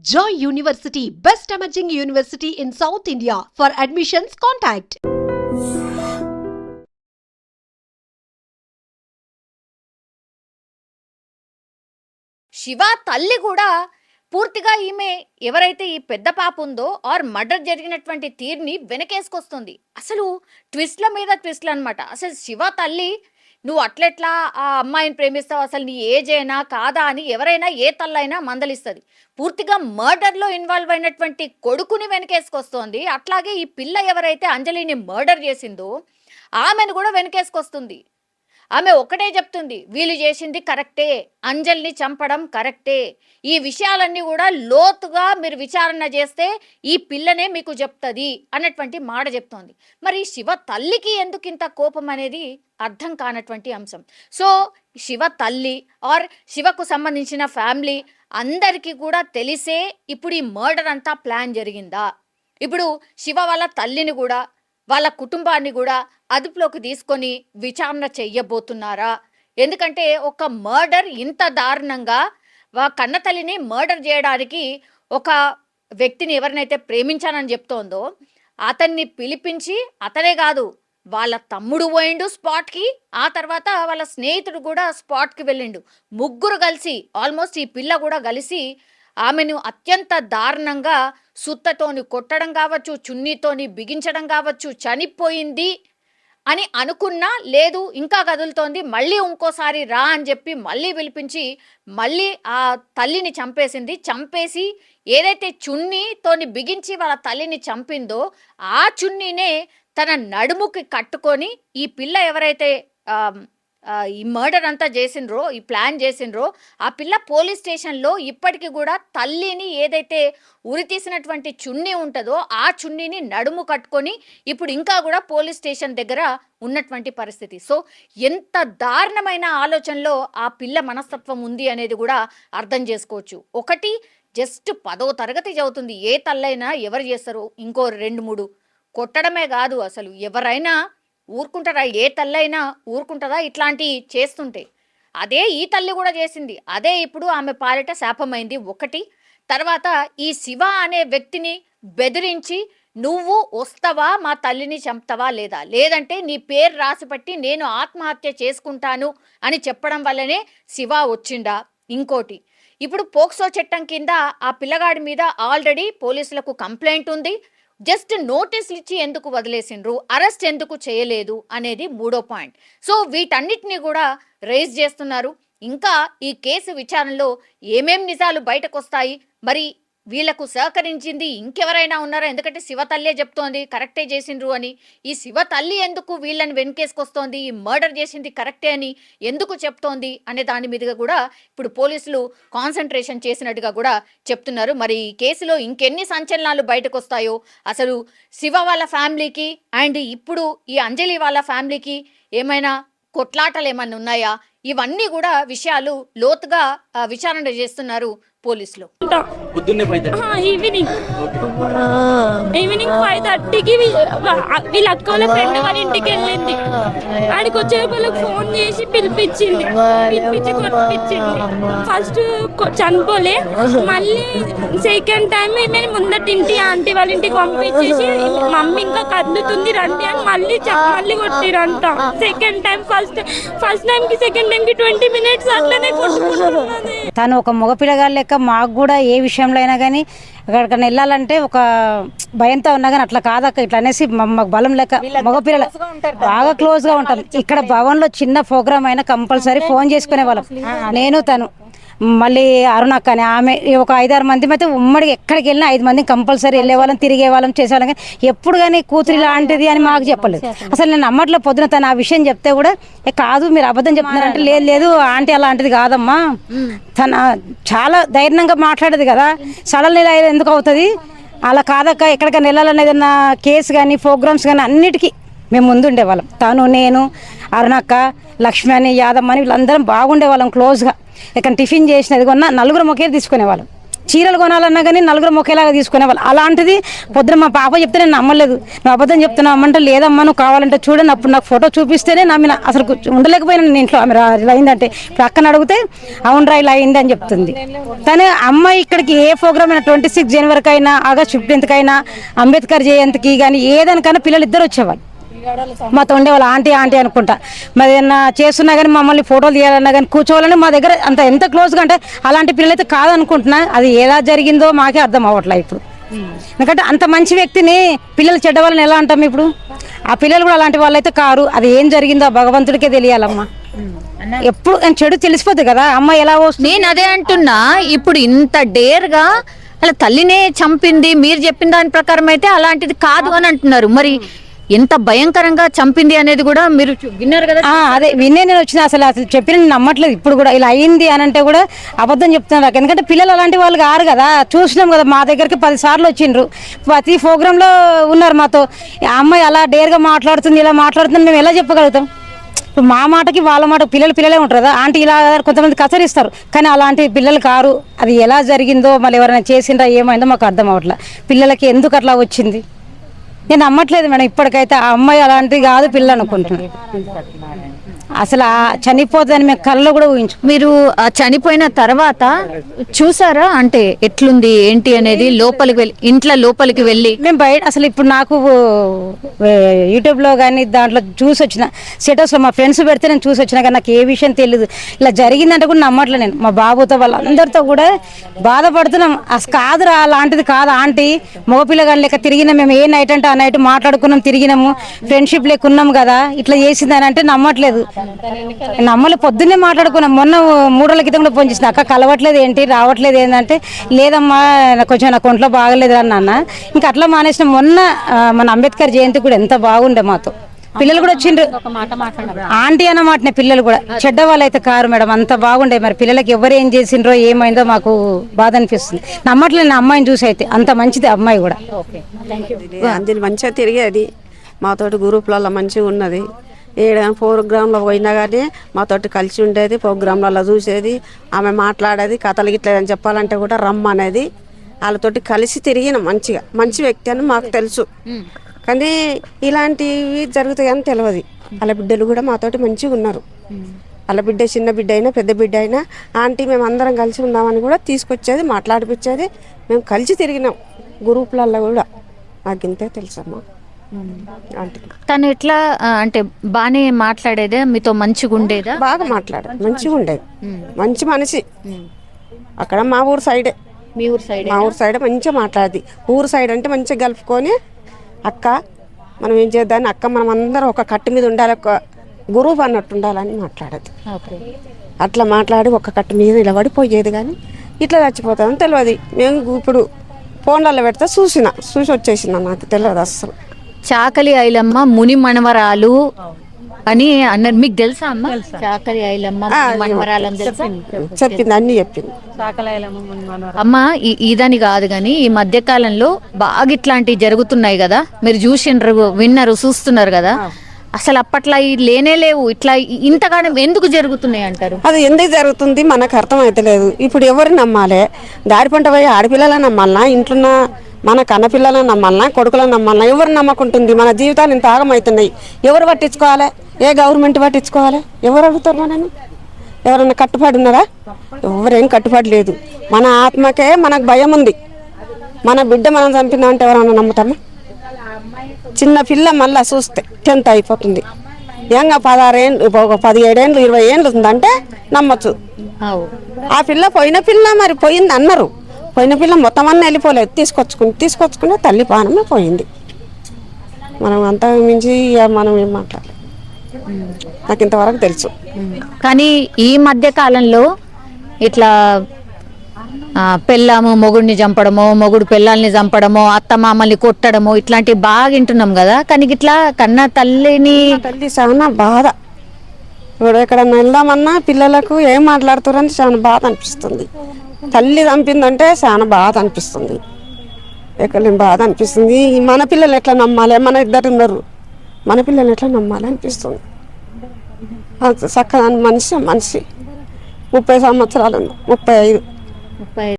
Joy University, best emerging university in South India. For admissions, contact. Shiva తల్లి కూడా పూర్తిగా ఈమె ఎవరైతే ఈ పెద్ద పాప ఉందో ఆర్ మర్డర్ జరిగినటువంటి తీరుని వెనకేసుకొస్తుంది. అసలు ట్విస్ట్ల మీద ట్విస్ట్లు అనమాట. అసలు శివ తల్లి నువ్వు అట్లెట్లా ఆ అమ్మాయిని ప్రేమిస్తావు, అసలు నీ ఏజ్ అయినా కాదా అని ఎవరైనా ఏ తల్లైనా మందలిస్తుంది. పూర్తిగా మర్డర్లో ఇన్వాల్వ్ అయినటువంటి కొడుకుని వెనకేసుకొస్తోంది. అట్లాగే ఈ పిల్ల ఎవరైతే అంజలిని మర్డర్ చేసిందో ఆమెను కూడా వెనకేసుకొస్తుంది. ఆమె ఒకటే చెప్తుంది, వీళ్ళు చేసింది కరెక్టే, అంజలిని చంపడం కరెక్టే, ఈ విషయాలన్నీ కూడా లోతుగా మీరు విచారణ చేస్తే ఈ పిల్లనే మీకు చెప్తుంది అన్నటువంటి మాట చెప్తోంది. మరి శివ తల్లికి ఎందుకు ఇంత కోపం అనేది అర్థం కానటువంటి అంశం. సో శివ తల్లి ఆర్ శివకు సంబంధించిన ఫ్యామిలీ అందరికీ కూడా తెలిసే ఇప్పుడు ఈ మర్డర్ అంతా ప్లాన్ జరిగిందా? ఇప్పుడు శివ వాళ్ళ తల్లిని కూడా వాళ్ళ కుటుంబాన్ని కూడా అదుపులోకి తీసుకొని విచారణ చెయ్యబోతున్నారా? ఎందుకంటే ఒక మర్డర్ ఇంత దారుణంగా కన్న తల్లిని మర్డర్ చేయడానికి ఒక వ్యక్తిని ఎవరినైతే ప్రేమించానని చెప్తోందో అతన్ని పిలిపించి, అతనే కాదు వాళ్ళ తమ్ముడు పోయిండు స్పాట్కి, ఆ తర్వాత వాళ్ళ స్నేహితుడు కూడా స్పాట్కి వెళ్ళిండు. ముగ్గురు కలిసి ఆల్మోస్ట్ ఈ పిల్ల కూడా కలిసి ఆమెను అత్యంత దారుణంగా సుత్తతోని కొట్టడం కావచ్చు, చున్నీతోని బిగించడం కావచ్చు, చనిపోయింది అని అనుకున్నా లేదు ఇంకా కదులుతోంది, మళ్ళీ ఇంకోసారి రా అని చెప్పి మళ్ళీ పిలిపించి మళ్ళీ ఆ తల్లిని చంపేసి ఏదైతే చున్నీతోని బిగించి వాళ్ళ తల్లిని చంపిందో ఆ చున్నీనే తన నడుముకి కట్టుకొని ఈ పిల్ల ఎవరైతే ఈ మర్డర్ అంతా చేసిండ్రో, ఈ ప్లాన్ చేసిండ్రో ఆ పిల్ల పోలీస్ స్టేషన్లో ఇప్పటికీ కూడా తల్లిని ఏదైతే ఉరి తీసినటువంటి చున్నీ ఉంటుందో ఆ చున్నీని నడుము కట్టుకొని ఇప్పుడు ఇంకా కూడా పోలీస్ స్టేషన్ దగ్గర ఉన్నటువంటి పరిస్థితి. సో ఎంత దారుణమైన ఆలోచనలో ఆ పిల్ల మనస్తత్వం ఉంది అనేది కూడా అర్థం చేసుకోవచ్చు. ఒకటి జస్ట్ 10వ తరగతి చదువుతుంది. ఏ తల్లైనా ఎవరు చేస్తారు? ఇంకో 2-3 కొట్టడమే కాదు, అసలు ఎవరైనా ఊరుకుంటారా? ఏ తల్లైనా ఊరుకుంటుందా ఇట్లాంటి చేస్తుంటే? అదే ఈ తల్లి కూడా చేసింది. అదే ఇప్పుడు ఆమె పాలిట శాపమైంది. ఒకటి తర్వాత ఈ శివ అనే వ్యక్తిని బెదిరించి నువ్వు వస్తావా, మా తల్లిని చంపుతావా లేదా, లేదంటే నీ పేరు రాసిపెట్టి నేను ఆత్మహత్య చేసుకుంటాను అని చెప్పడం వల్లనే శివ వచ్చిండా? ఇంకోటి ఇప్పుడు పోక్సో చట్టం కింద ఆ పిల్లగాడి మీద ఆల్రెడీ పోలీసులకు కంప్లైంట్ ఉంది. జస్ట్ నోటీసులు ఇచ్చి ఎందుకు వదిలేసిండ్రు, అరెస్ట్ ఎందుకు చేయలేదు అనేది 3వ పాయింట్. సో వీటన్నిటిని కూడా రైజ్ చేస్తున్నారు. ఇంకా ఈ కేసు విచారణలో ఏమేం నిజాలు బయటకు వస్తాయి, మరి వీళ్లకు సహకరించింది ఇంకెవరైనా ఉన్నారా? ఎందుకంటే శివ తల్లే చెప్తోంది కరెక్టే చేసిండ్రు అని. ఈ శివ తల్లి ఎందుకు వీళ్ళని వెనకేసుకొస్తోంది, ఈ మర్డర్ చేసింది కరెక్టే అని ఎందుకు చెప్తోంది అనే దాని మీదుగా కూడా ఇప్పుడు పోలీసులు కాన్సన్ట్రేషన్ చేసినట్టుగా కూడా చెప్తున్నారు. మరి ఈ కేసులో ఇంకెన్ని సంచలనాలు బయటకు వస్తాయో, అసలు శివ వాళ్ళ ఫ్యామిలీకి అండ్ ఇప్పుడు ఈ అంజలి వాళ్ళ ఫ్యామిలీకి ఏమైనా కొట్లాటలు ఏమైనా ఉన్నాయా, ఇవన్నీ కూడా విషయాలు లోతుగా విచారణ చేస్తున్నారు పోలీసులు. ఈవినింగ్ 5:30కి వీళ్ళ అక్క వాళ్ళ ఫ్రెండ్ వాళ్ళ ఇంటికి వెళ్ళింది. ఆడికి వచ్చే వాళ్ళకి ఫోన్ చేసి పిలిపించింది. ఫస్ట్ చనిపోలే, మళ్ళీ సెకండ్ టైం ఏమైనా ముందటి ఇంటి ఆంటీ వాళ్ళ ఇంటికి పంపించేసి మమ్మీ ఇంకా కదులుతుంది రండి అని మళ్ళీ కొట్టిరంట. సెకండ్ టైం ఫస్ట్ టైం కి సెకండ్ టైం కి 20 minutes అట్లనే కొట్టుకుంటున్నది. తను ఒక మగపిల్లగాళ్ళ లెక్క మాకు కూడా ఏ విషయంలో అయినా కానీ ఎక్కడికైనా వెళ్ళాలంటే ఒక భయంతో ఉన్నా కానీ అట్లా కాదక్క ఇట్లా అనేసి మాకు బలం లెక్క మగపిల్లలు బాగా క్లోజ్గా ఉంటాం. ఇక్కడ భవన్లో చిన్న ప్రోగ్రామ్ అయినా కంపల్సరీ ఫోన్ చేసుకునే వాళ్ళం, నేను తను మళ్ళీ అరుణక్క అని ఆమె ఒక 5-6 మంది అయితే ఉమ్మడికి ఎక్కడికి వెళ్ళినా 5 మంది కంపల్సరీ వెళ్ళేవాళ్ళం, తిరిగేవాళ్ళం, చేసేవాళ్ళం. కానీ ఎప్పుడు కానీ కూతురి లాంటిది అని మాకు చెప్పలేదు. అసలు నేను నమ్మట్లో పొద్దున తను ఆ విషయం చెప్తే కూడా కాదు మీరు అబద్ధం చెప్తున్నారంటే లేదు ఆంటీ అలాంటిది కాదమ్మా, తన చాలా ధైర్యంగా మాట్లాడేది కదా, సడన్ ఇలా ఎందుకు అవుతుంది అలా కాదక్క, ఎక్కడికైనా వెళ్ళాలనేది ఏదన్నా కేసు కానీ ప్రోగ్రామ్స్ కానీ అన్నిటికీ మేము ముందు ఉండేవాళ్ళం. తను నేను అరుణక్క లక్ష్మి అని యాదమ్మ అని వీళ్ళందరం బాగుండేవాళ్ళం క్లోజ్గా. ఇక్కడ టిఫిన్ చేసినది కొన్నా 4 ఒకే తీసుకునేవాళ్ళం. చీరలు కొనాలన్నా కానీ నలుగురు ఒకేలాగా తీసుకునేవాళ్ళు. అలాంటిది పొద్దున మా పాప చెప్తే నేను నమ్మలేదు. నువ్వు అబద్ధం చెప్తున్నావు అమ్మంటే, లేదమ్మా నువ్వు కావాలంటే చూడండి, అప్పుడు నాకు ఫోటో చూపిస్తేనే నమ్మిన. అసలు ఉండలేకపోయినా నేను ఇంట్లో. ఆమె ఇలా అయిందంటే ఇప్పుడు అక్కని అడిగితే అవునరా ఇలా అయింది అని చెప్తుంది. కానీ అమ్మాయి ఇక్కడికి ఏ ప్రోగ్రామ్ అయినా 26 జనవరికి అయినా, ఆగస్ట్ 15కి అయినా, అంబేద్కర్ జయంతికి కానీ ఏదానికైనా పిల్లలు ఇద్దరు వచ్చేవాళ్ళు. మాతో ఉండేవాళ్ళు ఆంటీ ఆంటీ అనుకుంటా. మరి ఏమన్నా చేస్తున్నా కానీ మమ్మల్ని ఫోటోలు తీయాలన్నా కానీ కూర్చోవాలని మా దగ్గర అంత ఎంత క్లోజ్గా అంటే అలాంటి పిల్లలైతే కాదనుకుంటున్నా. అది ఎలా జరిగిందో మాకే అర్థం అవ్వట్లేదు ఇప్పుడు. ఎందుకంటే అంత మంచి వ్యక్తిని పిల్లలు చెడ్డ వాళ్ళని ఎలా అంటాం ఇప్పుడు? ఆ పిల్లలు కూడా అలాంటి వాళ్ళైతే కారు. అది ఏం జరిగిందో భగవంతుడికే తెలియాలమ్మా. ఎప్పుడు చెడు తెలిసిపోద్ది కదా అమ్మ ఎలా వస్తుంది. నేను అదే అంటున్నా, ఇప్పుడు ఇంత డేర్గా అలా తల్లినే చంపింది మీరు చెప్పిన దాని ప్రకారం అయితే అలాంటిది కాదు అని అంటున్నారు. మరి ఎంత భయంకరంగా చంపింది అనేది కూడా మీరు విన్నారు కదా. అదే వినే నేను వచ్చిన అసలు చెప్పిన నేను నమ్మట్లేదు. ఇప్పుడు కూడా ఇలా అయింది అని అంటే కూడా అబద్ధం చెప్తున్నారు. ఎందుకంటే పిల్లలు అలాంటి వాళ్ళు కారు కదా. చూసినాం కదా, మా దగ్గరికి 10 సార్లు వచ్చిండ్రు, ప్రతి ప్రోగ్రాంలో ఉన్నారు మాతో. అమ్మాయి అలా డేర్గా మాట్లాడుతుంది, ఇలా మాట్లాడుతుంది, మేము ఎలా చెప్పగలుగుతాం? ఇప్పుడు మా మాటకి వాళ్ళ మాట పిల్లలే ఉంటారు కదా. ఆంటీ ఇలా కొంతమంది కసరిస్తారు, కానీ అలాంటి పిల్లలు కారు. అది ఎలా జరిగిందో మళ్ళీ ఎవరైనా చేసిండ్రా ఏమైందో మాకు అర్థం అవ్వట్లేదు. పిల్లలకి ఎందుకు అట్లా వచ్చింది నేను నమ్మట్లేదు మేడం. ఇప్పటికైతే ఆ అమ్మాయి అలాంటిది కాదు పిల్ల అనుకుంటున్నాను. అసలు చనిపోతుందని మేము కళ్ళలో కూడా ఊహించు. మీరు చనిపోయిన తర్వాత చూసారా అంటే ఎట్లుంది ఏంటి అనేది? లోపలికి వెళ్ళి ఇంట్లో లోపలికి వెళ్ళి మేము బయట అసలు ఇప్పుడు నాకు యూట్యూబ్లో కానీ దాంట్లో చూసి వచ్చిన స్టేటస్లో మా ఫ్రెండ్స్ పెడితే నేను చూసి వచ్చినా, కానీ నాకు ఏ విషయం తెలియదు. ఇలా జరిగిందంటే కూడా నమ్మట్లేదు నేను. మా బాబుతో వాళ్ళందరితో కూడా బాధపడుతున్నాం. అసలు కాదురా అలాంటిది కాదు ఆంటీ, మగపిల్లగాని లెక్క తిరిగినాం మేము. ఏ నైట్ అంటే ఆ నైట్ మాట్లాడుకున్నాం, తిరిగినాము, ఫ్రెండ్షిప్ లేకున్నాం కదా. ఇట్లా చేసిందని అంటే నమ్మట్లేదు. నమ్మలే. పొద్దున్నే మాట్లాడుకున్నాం. మొన్న 3 రోజుల క్రితం కూడా ఫోన్ చేసిన, అక్క కలవట్లేదు ఏంటి, రావట్లేదు ఏంటంటే, లేదమ్మా కొంచెం నాకు ఒంట్లో బాగలేదు అని అన్న. ఇంకా అట్లా మానేసిన. మొన్న మన అంబేద్కర్ జయంతి కూడా ఎంత బాగుండే మాతో. పిల్లలు కూడా వచ్చిండ్రు, ఆంటీ అన్నమాటనే. పిల్లలు కూడా చెడ్డ వాళ్ళు అయితే కారు మేడం, అంత బాగుండే. మరి పిల్లలకి ఎవరు ఏం చేసిండ్రో ఏమైందో మాకు బాధ అనిపిస్తుంది. నమ్మట్లేదు నా అమ్మాయిని చూసి అయితే. అంత మంచిది అమ్మాయి కూడా. అంజలి మంచిగా తిరిగేది మాతోటి, గ్రూప్లలో మంచిగా ఉన్నది. ఏదైనా ప్రోగ్రాంలో పోయినా కానీ మాతోటి కలిసి ఉండేది, ప్రోగ్రాంలలో చూసేది, ఆమె మాట్లాడేది, కథలు గిట్ల అని చెప్పాలంటే కూడా రమ్మనేది. వాళ్ళతోటి కలిసి తిరిగిన మంచిగా మంచి వ్యక్తి అని మాకు తెలుసు. కానీ ఇలాంటివి జరుగుతాయని తెలియదు. వాళ్ళ బిడ్డలు కూడా మాతోటి మంచిగా ఉన్నారు. వాళ్ళ బిడ్డ చిన్న బిడ్డ అయినా పెద్ద బిడ్డ అయినా ఆంటీ మేము అందరం కలిసి ఉన్నామని కూడా తీసుకొచ్చేది, మాట్లాడిపించేది. మేము కలిసి తిరిగినాం గ్రూపులలో కూడా. నాకు ఇంతే తెలుసమ్మా. తను ఎట్లా అంటే బాగానే మాట్లాడేదా మీతో? మంచిగా ఉండేదా? బాగా మాట్లాడేది, మంచిగా ఉండేది, మంచి మనిషి. అక్కడ మా ఊరు సైడే, మీ ఊరు సైడ్? మా ఊరు సైడే మంచిగా మాట్లాడేది. ఊరు సైడ్ అంటే మంచిగా కలుపుకొని, అక్క మనం ఏం చేద్దామని, అక్క మనం అందరం ఒక కట్టు మీద ఉండాలి, ఒక గురువు అన్నట్టు ఉండాలని మాట్లాడేది. అట్లా మాట్లాడి ఒక కట్టు మీద నిలబడిపోయేది. కానీ ఇట్లా చచ్చిపోతామని తెలియదు. మేము ఇప్పుడు ఫోన్లలో పెడితే చూసి వచ్చేసిన. నాకు తెలియదు అస్సలు. చాకలి ఐలమ్మ ముని మనవరాలు అని అన్నారు. మీకు తెలుసా అమ్మ? చాకలి ఐలమ్మ మనవరాలు అని తెలుసా? చెప్పింది, అన్ని చెప్పింది. అమ్మ ఇదని కాదు కానీ ఈ మధ్య కాలంలో బాగా ఇట్లాంటివి జరుగుతున్నాయి కదా. మీరు చూసిండ్రు, విన్నారు, చూస్తున్నారు కదా. అసలు అప్పట్లో లేనే లేవు. ఇట్లా ఇంతగానో ఎందుకు జరుగుతున్నాయి అంటారు? అది ఎందుకు జరుగుతుంది మనకు అర్థం అయితలేదు. ఇప్పుడు ఎవరు నమ్మాలి? దారి పంట పోయి ఆడపిల్లలను నమ్మాలనా, ఇంట్లో మన కన్నపిల్లలను నమ్మాలనా, కొడుకులను నమ్మాలనా? ఎవరు నమ్మకుంటుంది? మన జీవితాలు ఇంత ఆగమవుతున్నాయి. ఎవరు పట్టించుకోవాలి? ఏ గవర్నమెంట్ పట్టించుకోవాలి? ఎవరు అడుగుతారు మనని? ఎవరన్నా కట్టుబడి ఉన్నారా? ఎవరేం కట్టుబడి లేదు. మన ఆత్మకే మనకు భయం ఉంది. మన బిడ్డ మనం చంపిందామంటే ఎవరన్నా నమ్ముతామా? చిన్న పిల్ల మళ్ళీ చూస్తే 10th అయిపోతుంది, ఏంగా 16 ఏళ్ళు, 17 ఏళ్ళు, 20 ఏళ్ళు ఉందంటే నమ్మచ్చు. ఆ పిల్ల పోయిన పిల్ల మరి పోయింది అన్నారు. పోయిన పిల్ల మొత్తం అన్నీ వెళ్ళిపోలేదు. తీసుకొచ్చుకునే తల్లి పానమే పోయింది. మనం అంతా మించి మనం ఏం మాట్లాడలేదు. నాకు ఇంతవరకు తెలుసు. కానీ ఈ మధ్య కాలంలో ఇట్లా పెళ్ళాము మొగుడిని చంపడమో, మొగుడు పెళ్ళాలని చంపడమో, అత్త మామల్ని కొట్టడమో ఇట్లాంటివి బాగా వింటున్నాం కదా. కానీ ఇట్లా కన్నా తల్లి చాలా బాధ. ఇప్పుడు ఎక్కడన్నా వెళ్దామన్నా పిల్లలకు ఏం మాట్లాడుతారని చాలా బాధ అనిపిస్తుంది. తల్లి చంపిందంటే చాలా బాధ అనిపిస్తుంది. ఎక్కడ బాధ అనిపిస్తుంది. మన పిల్లలు ఎట్లా నమ్మాలి? మన ఇద్దరు ఉన్నారు, మన పిల్లలు ఎట్లా నమ్మాలి అనిపిస్తుంది. చక్కగా మనిషి 30 సంవత్సరాలు, 35